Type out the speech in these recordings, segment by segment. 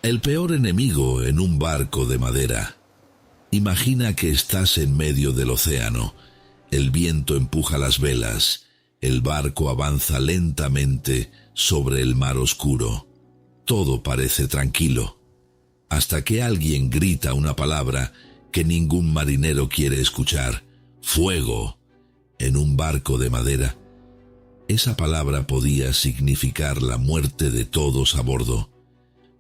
El peor enemigo en un barco de madera. Imagina que estás en medio del océano. El viento empuja las velas. El barco avanza lentamente sobre el mar oscuro. Todo parece tranquilo, hasta que alguien grita una palabra que ningún marinero quiere escuchar: ¡fuego! En un barco de madera, esa palabra podía significar la muerte de todos a bordo,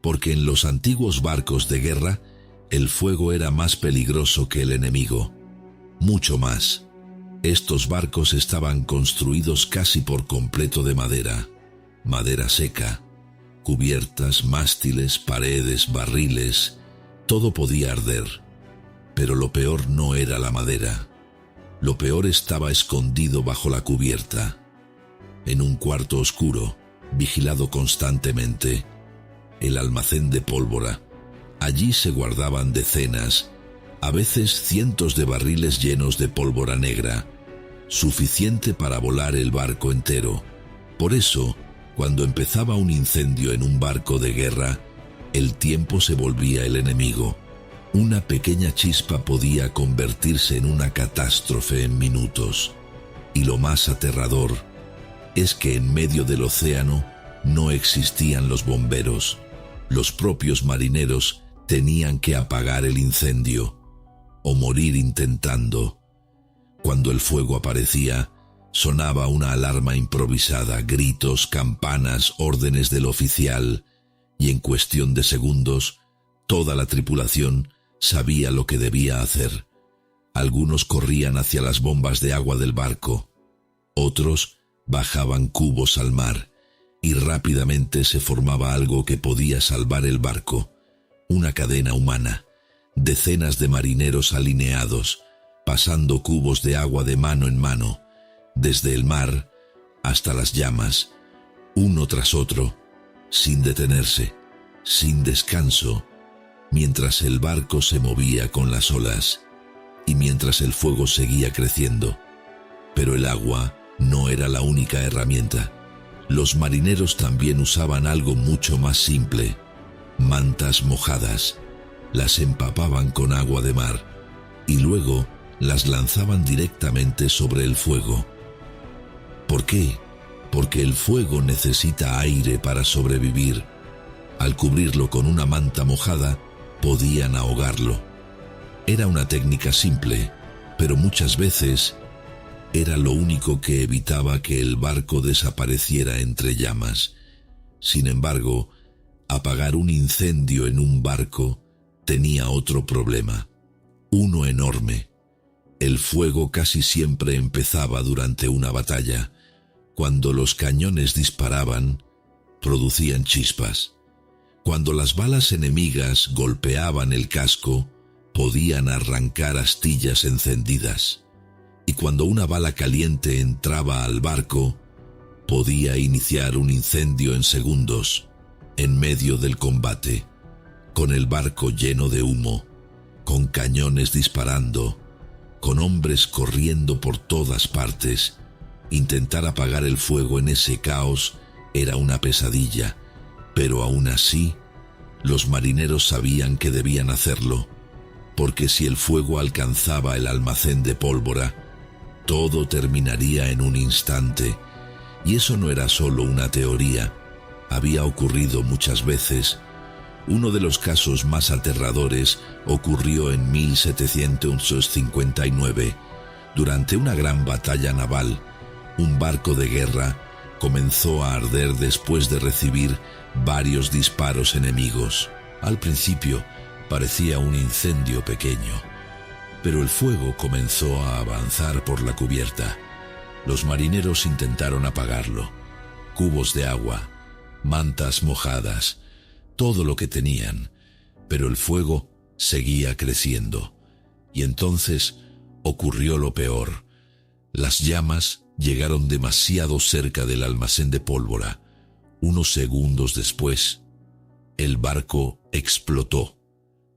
porque en los antiguos barcos de guerra, el fuego era más peligroso que el enemigo, mucho más. Estos barcos estaban construidos casi por completo de madera, madera seca. Cubiertas, mástiles, paredes, barriles, todo podía arder. Pero lo peor no era la madera. Lo peor estaba escondido bajo la cubierta. En un cuarto oscuro, vigilado constantemente, el almacén de pólvora. Allí se guardaban decenas, a veces cientos de barriles llenos de pólvora negra, suficiente para volar el barco entero. Por eso, cuando empezaba un incendio en un barco de guerra, el tiempo se volvía el enemigo. Una pequeña chispa podía convertirse en una catástrofe en minutos. Y lo más aterrador es que en medio del océano no existían los bomberos. Los propios marineros tenían que apagar el incendio, o morir intentando. Cuando el fuego aparecía, sonaba una alarma improvisada, gritos, campanas, órdenes del oficial, y en cuestión de segundos, toda la tripulación sabía lo que debía hacer. Algunos corrían hacia las bombas de agua del barco, otros bajaban cubos al mar, y rápidamente se formaba algo que podía salvar el barco, una cadena humana, decenas de marineros alineados, pasando cubos de agua de mano en mano, desde el mar hasta las llamas, uno tras otro, sin detenerse, sin descanso, mientras el barco se movía con las olas y mientras el fuego seguía creciendo. Pero el agua no era la única herramienta. Los marineros también usaban algo mucho más simple: mantas mojadas. Las empapaban con agua de mar y luego las lanzaban directamente sobre el fuego. ¿Por qué? Porque el fuego necesita aire para sobrevivir. Al cubrirlo con una manta mojada, podían ahogarlo. Era una técnica simple, pero muchas veces era lo único que evitaba que el barco desapareciera entre llamas. Sin embargo, apagar un incendio en un barco tenía otro problema, uno enorme. El fuego casi siempre empezaba durante una batalla. Cuando los cañones disparaban, producían chispas. Cuando las balas enemigas golpeaban el casco, podían arrancar astillas encendidas. Y cuando una bala caliente entraba al barco, podía iniciar un incendio en segundos, en medio del combate, con el barco lleno de humo, con cañones disparando, con hombres corriendo por todas partes. Intentar apagar el fuego en ese caos era una pesadilla, pero aún así, los marineros sabían que debían hacerlo, porque si el fuego alcanzaba el almacén de pólvora, todo terminaría en un instante. Y eso no era solo una teoría, había ocurrido muchas veces. Uno de los casos más aterradores ocurrió en 1759. Durante una gran batalla naval, un barco de guerra comenzó a arder después de recibir varios disparos enemigos. Al principio parecía un incendio pequeño, pero el fuego comenzó a avanzar por la cubierta. Los marineros intentaron apagarlo. Cubos de agua, mantas mojadas, todo lo que tenían, pero el fuego seguía creciendo. Y entonces ocurrió lo peor. Las llamas llegaron demasiado cerca del almacén de pólvora. Unos segundos después, el barco explotó.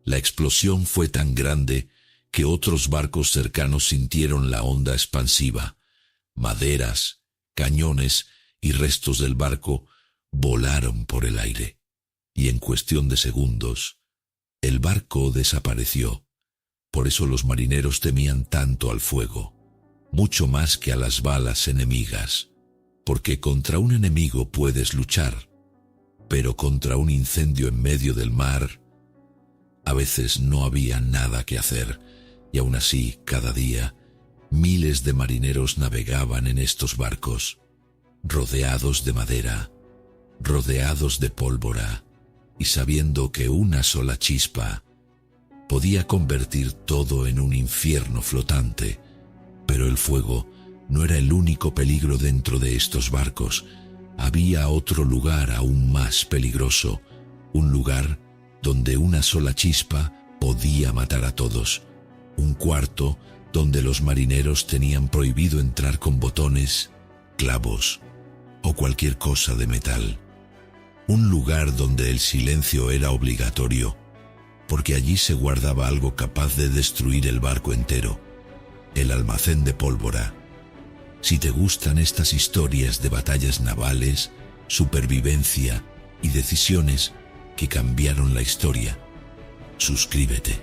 La explosión fue tan grande que otros barcos cercanos sintieron la onda expansiva. Maderas, cañones y restos del barco volaron por el aire. y en cuestión de segundos, el barco desapareció. Por eso los marineros temían tanto al fuego, mucho más que a las balas enemigas, porque contra un enemigo puedes luchar, pero contra un incendio en medio del mar, a veces no había nada que hacer, y aún así, cada día, miles de marineros navegaban en estos barcos, rodeados de madera, rodeados de pólvora, y sabiendo que una sola chispa podía convertir todo en un infierno flotante. Pero el fuego no era el único peligro dentro de estos barcos. Había otro lugar aún más peligroso, un lugar donde una sola chispa podía matar a todos, un cuarto donde los marineros tenían prohibido entrar con botones, clavos o cualquier cosa de metal. Un lugar donde el silencio era obligatorio, porque allí se guardaba algo capaz de destruir el barco entero, el almacén de pólvora. Si te gustan estas historias de batallas navales, supervivencia y decisiones que cambiaron la historia, suscríbete,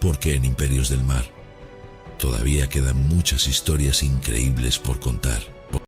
porque en Imperios del Mar todavía quedan muchas historias increíbles por contar.